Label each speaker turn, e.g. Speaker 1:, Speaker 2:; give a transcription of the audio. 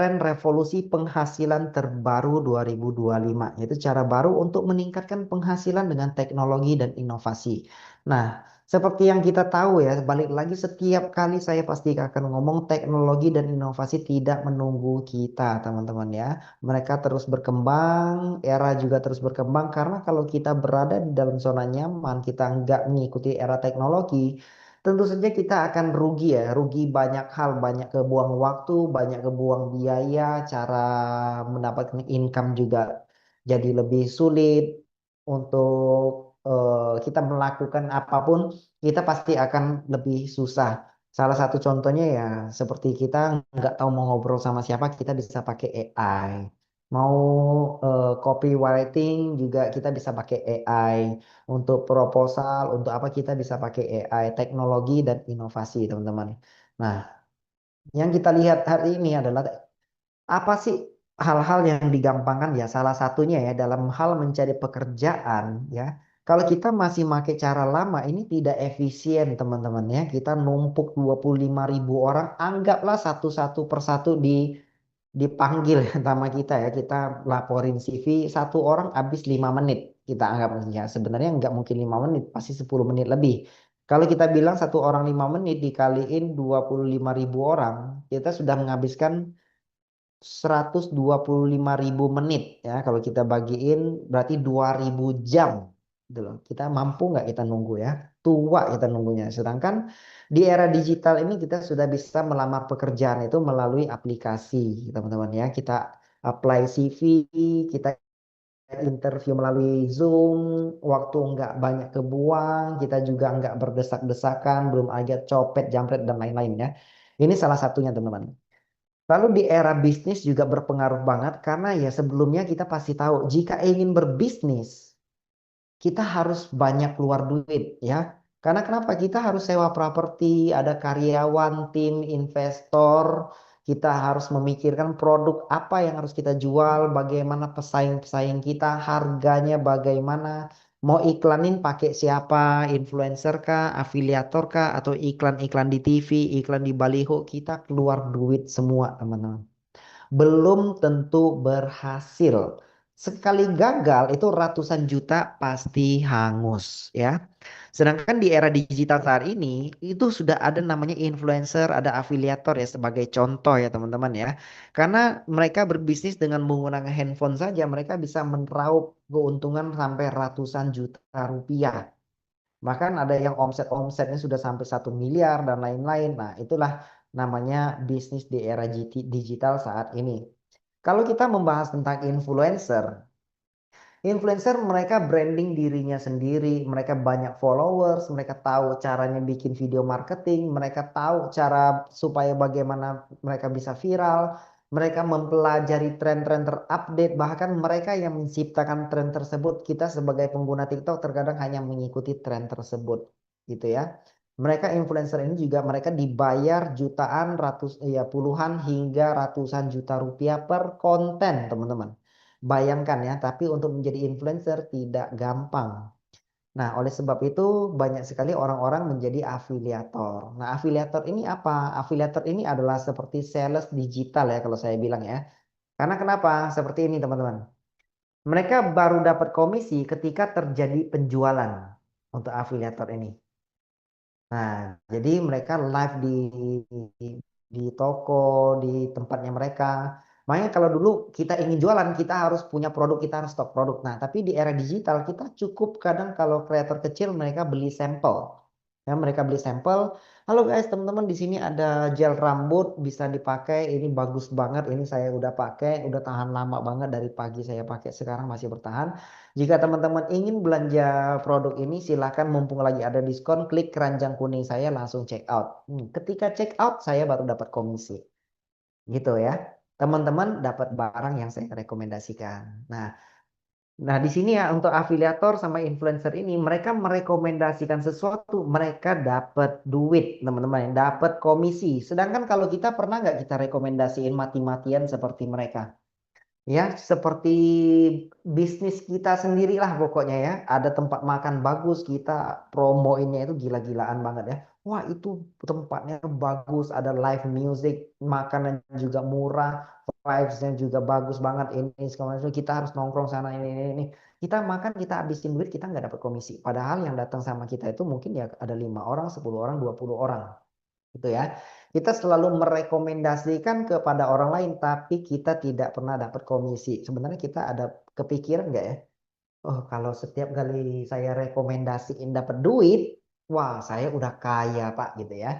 Speaker 1: tren revolusi penghasilan terbaru 2025, yaitu cara baru untuk meningkatkan penghasilan dengan teknologi dan inovasi. Nah, seperti yang kita tahu ya, balik lagi setiap kali saya pasti akan ngomong teknologi dan inovasi tidak menunggu kita, teman-teman ya. Mereka terus berkembang, era juga terus berkembang karena kalau kita berada di dalam zona nyaman, kita nggak mengikuti era teknologi, tentu saja kita akan rugi ya, rugi banyak hal, banyak kebuang waktu, banyak kebuang biaya, cara mendapatkan income juga jadi lebih sulit untuk kita melakukan apapun, kita pasti akan lebih susah. Salah satu contohnya ya seperti kita nggak tahu mau ngobrol sama siapa, kita bisa pakai AI. Mau copywriting juga kita bisa pakai AI. Untuk proposal, untuk apa kita bisa pakai AI, teknologi dan inovasi, teman-teman. Nah, yang kita lihat hari ini adalah apa sih hal-hal yang digampangkan ya. Salah satunya ya dalam hal mencari pekerjaan ya. Kalau kita masih pakai cara lama ini tidak efisien, teman-teman ya. Kita numpuk 25.000 orang, anggaplah satu-satu persatu dipanggil sama kita ya, kita laporin CV, satu orang habis 5 menit, kita anggap ya sebenarnya nggak mungkin 5 menit, pasti 10 menit lebih. Kalau kita bilang satu orang 5 menit dikaliin 25.000 orang, kita sudah menghabiskan 125.000 menit ya. Kalau kita bagiin berarti 2.000 jam gitu loh. Kita mampu nggak kita nunggu ya? Tua kita nunggunya. Sedangkan di era digital ini kita sudah bisa melamar pekerjaan itu melalui aplikasi, teman-teman ya. Kita apply CV, kita interview melalui Zoom, waktu nggak banyak kebuang, kita juga nggak berdesak-desakan, belum ada copet, jambret dan lain-lain ya. Ini salah satunya, teman-teman. Lalu di era bisnis juga berpengaruh banget karena ya sebelumnya kita pasti tahu jika ingin berbisnis kita harus banyak keluar duit ya. Karena kenapa? Kita harus sewa properti, ada karyawan, tim, investor. Kita harus memikirkan produk apa yang harus kita jual, bagaimana pesaing-pesaing kita, harganya bagaimana, mau iklanin pakai siapa, influencer kah, afiliator kah, atau iklan-iklan di TV, iklan di baliho, kita keluar duit semua, teman-teman. Belum tentu berhasil. Sekali gagal itu ratusan juta pasti hangus ya. Sedangkan di era digital saat ini itu sudah ada namanya influencer, ada afiliator ya sebagai contoh ya teman-teman ya. Karena mereka berbisnis dengan menggunakan handphone saja mereka bisa meraup keuntungan sampai ratusan juta rupiah. Bahkan ada yang omsetnya sudah sampai 1 miliar dan lain-lain. Nah, itulah namanya bisnis di era digital saat ini. Kalau kita membahas tentang influencer, influencer mereka branding dirinya sendiri, mereka banyak followers, mereka tahu caranya bikin video marketing, mereka tahu cara supaya bagaimana mereka bisa viral, mereka mempelajari tren-tren terupdate, bahkan mereka yang menciptakan tren tersebut, kita sebagai pengguna TikTok terkadang hanya mengikuti tren tersebut, gitu ya. Mereka influencer ini juga mereka dibayar jutaan, ya puluhan hingga ratusan juta rupiah per konten, teman-teman. Bayangkan ya, tapi untuk menjadi influencer tidak gampang. Nah, oleh sebab itu banyak sekali orang-orang menjadi afiliator. Nah, afiliator ini apa? Afiliator ini adalah seperti sales digital ya kalau saya bilang ya. Karena kenapa? Seperti ini teman-teman. Mereka baru dapat komisi ketika terjadi penjualan untuk afiliator ini. Nah, jadi mereka live di toko, di tempatnya mereka. Makanya kalau dulu kita ingin jualan, kita harus punya produk, kita harus stok produk. Nah, tapi di era digital kita cukup kadang kalau kreator kecil mereka beli sampel. Ya, mereka beli sampel. Halo guys, teman-teman di sini ada gel rambut bisa dipakai. Ini bagus banget. Ini saya udah pakai, udah tahan lama banget dari pagi saya pakai sekarang masih bertahan. Jika teman-teman ingin belanja produk ini, silahkan mumpung lagi ada diskon, klik keranjang kuning saya langsung check out. Ketika check out, saya baru dapat komisi. Gitu ya. Teman-teman dapat barang yang saya rekomendasikan. Nah, di sini ya untuk afiliator sama influencer ini, mereka merekomendasikan sesuatu, mereka dapat duit, teman-teman, dapat komisi. Sedangkan kalau kita pernah nggak kita rekomendasiin mati-matian seperti mereka? Ya, seperti bisnis kita sendirilah pokoknya ya. Ada tempat makan bagus, kita promoinnya itu gila-gilaan banget ya. Wah, itu tempatnya bagus, ada live music, makanan juga murah, vibes-nya juga bagus banget ini segala macam. Kita harus nongkrong sana ini. Kita makan, kita habisin duit, kita nggak dapat komisi. Padahal yang datang sama kita itu mungkin ya ada 5 orang, 10 orang, 20 orang, gitu ya. Kita selalu merekomendasikan kepada orang lain, tapi kita tidak pernah dapat komisi. Sebenarnya kita ada kepikiran nggak ya? Oh, kalau setiap kali saya rekomendasiin dapat duit, wah saya udah kaya Pak gitu ya.